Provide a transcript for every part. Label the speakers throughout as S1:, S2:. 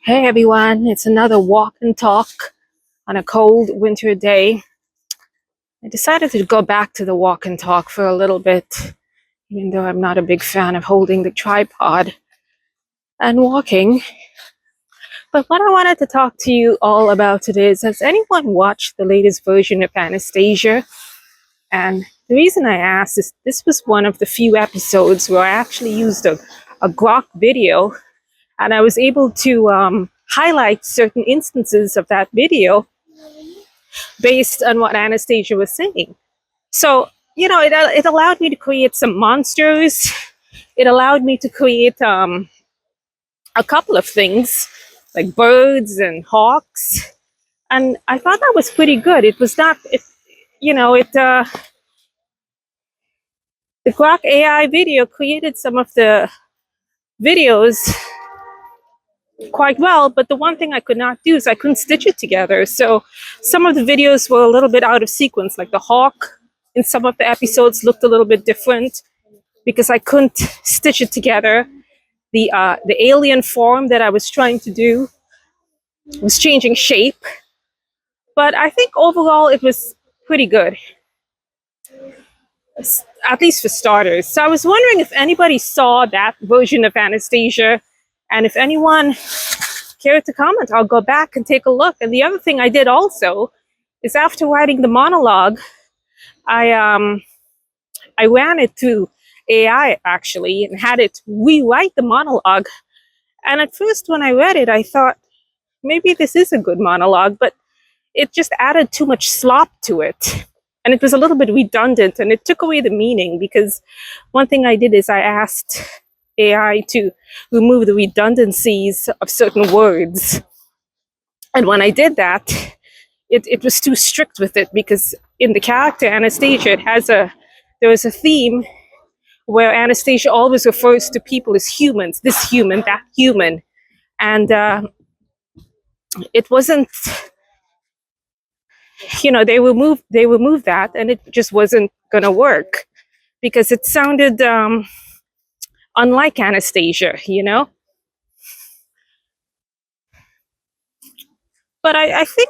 S1: Hey everyone, it's another walk and talk on a cold winter day. I decided to go back to the walk and talk for a little bit, even though I'm not a big fan of holding the tripod and walking. But what I wanted to talk to you all about today is, has anyone watched the latest version of Anastasia? And the reason I asked is this was one of the few episodes where I actually used a Grok video, and I was able to highlight certain instances of that video based on what Anastasia was saying. So, it allowed me to create some monsters. It allowed me to create a couple of things like birds and hawks. And I thought that was pretty good. It was not, it, you know, it, the Grok AI video created some of the videos quite well, but the one thing I could not do is I couldn't stitch it together. So some of the videos were a little bit out of sequence, like the hawk in some of the episodes looked a little bit different because I couldn't stitch it together. The alien form that I was trying to do was changing shape, but I think overall it was pretty good, at least for starters. So I was wondering if anybody saw that version of Anastasia, and if anyone cared to comment, I'll go back and take a look. And the other thing I did also is, after writing the monologue, I ran it through AI actually and had it rewrite the monologue. And at first, when I read it, I thought maybe this is a good monologue, but it just added too much slop to it. And it was a little bit redundant, and it took away the meaning, because one thing I did is I asked AI to remove the redundancies of certain words. And when I did that, it was too strict with it, because in the character Anastasia, there is a theme where Anastasia always refers to people as humans, this human, that human. And it wasn't, they removed that, and it just wasn't gonna work because it sounded unlike Anastasia. But I think,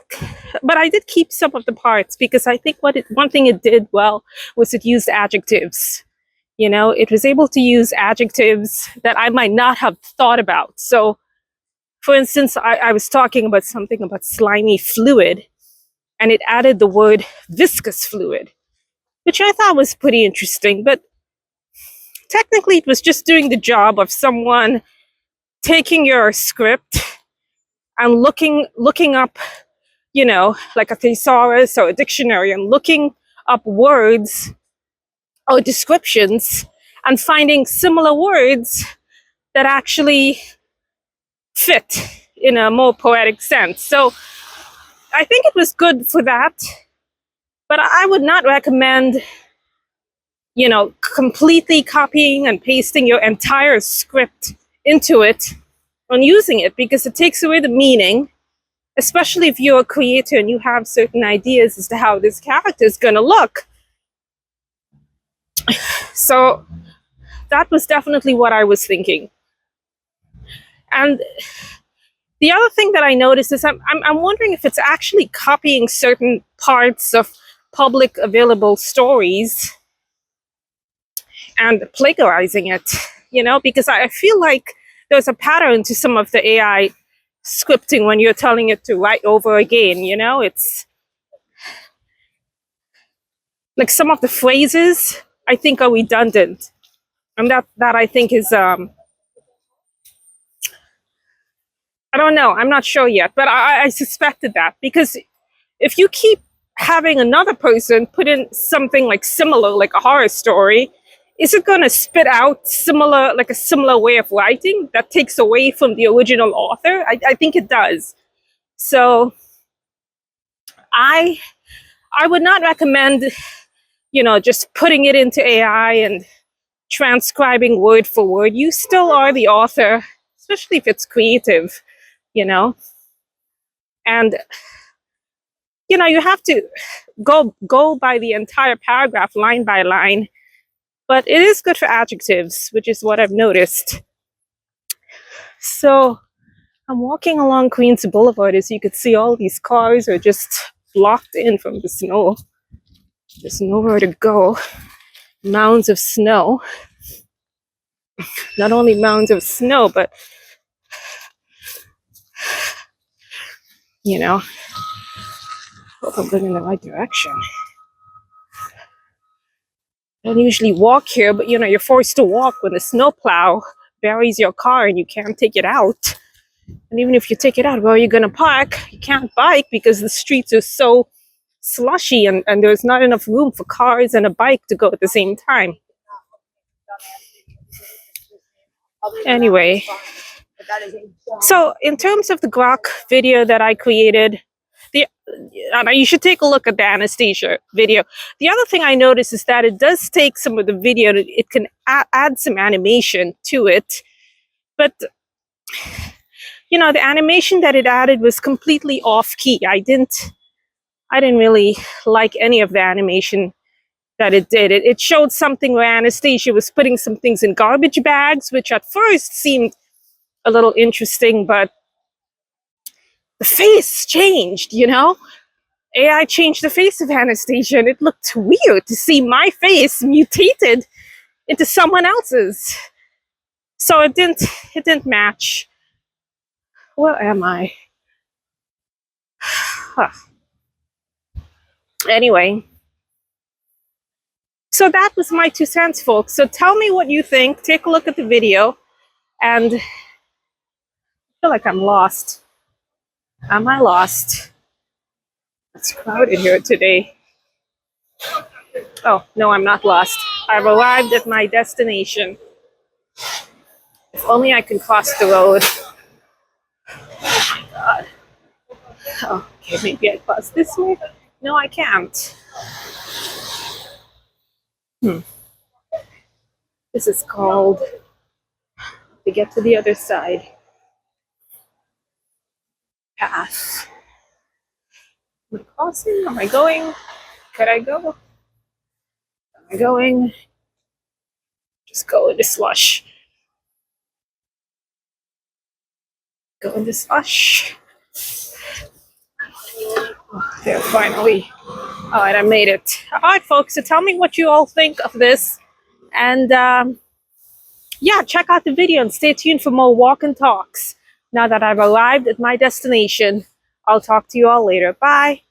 S1: but I did keep some of the parts, because I think one thing it did well was it used adjectives. It was able to use adjectives that I might not have thought about. So, for instance, I was talking about something about slimy fluid, and it added the word viscous fluid, which I thought was pretty interesting. But technically, it was just doing the job of someone taking your script and looking up, like a thesaurus or a dictionary, and looking up words or descriptions and finding similar words that actually fit in a more poetic sense. So I think it was good for that, but I would not recommend, completely copying and pasting your entire script into it and using it, because it takes away the meaning, especially if you're a creator and you have certain ideas as to how this character is going to look. So that was definitely what I was thinking. And the other thing that I noticed is I'm wondering if it's actually copying certain parts of public available stories and plagiarizing it, because I feel like there's a pattern to some of the AI scripting when you're telling it to write over again. It's like some of the phrases I think are redundant, and that I think is I don't know, I'm not sure yet, but I suspected that, because if you keep having another person put in something like similar, like a horror story, is it going to spit out like a similar way of writing that takes away from the original author? I think it does. So I would not recommend, just putting it into AI and transcribing word for word. You still are the author, especially if it's creative, and you have to go by the entire paragraph line by line. But it is good for adjectives, which is what I've noticed. So I'm walking along Queens Boulevard. As you can see, all these cars are just blocked in from the snow. There's nowhere to go. Mounds of snow. Not only mounds of snow, but, you know, hope I'm going in the right direction. I don't usually walk here, but, you're forced to walk when the snowplow buries your car and you can't take it out. And even if you take it out, where are you going to park? You can't bike because the streets are so slushy and there's not enough room for cars and a bike to go at the same time. Anyway, so in terms of the Grok video that I created, you should take a look at the Anastasia video. The other thing I noticed is that it does take some of the video, it can add some animation to it, but the animation that it added was completely off key. I didn't really like any of the animation that it did. It showed something where Anastasia was putting some things in garbage bags, which at first seemed a little interesting, but the face changed, AI changed the face of Anastasia, and it looked weird to see my face mutated into someone else's. So it didn't match. Where am I? Huh. Anyway, so that was my 2 cents, folks. So tell me what you think. Take a look at the video, and I feel like I'm lost. Am I lost? It's crowded here today. Oh, no, I'm not lost. I've arrived at my destination. If only I can cross the road. Oh my God. Oh, okay, maybe I cross this way? No, I can't. This is called, to get to the other side, path. Am I crossing? Am I going? Could I go? Am I going? Just go into slush. Go into slush. Oh, there, finally. All right, I made it. All right, folks, so tell me what you all think of this. And yeah, check out the video and stay tuned for more walk and talks. Now that I've arrived at my destination, I'll talk to you all later. Bye.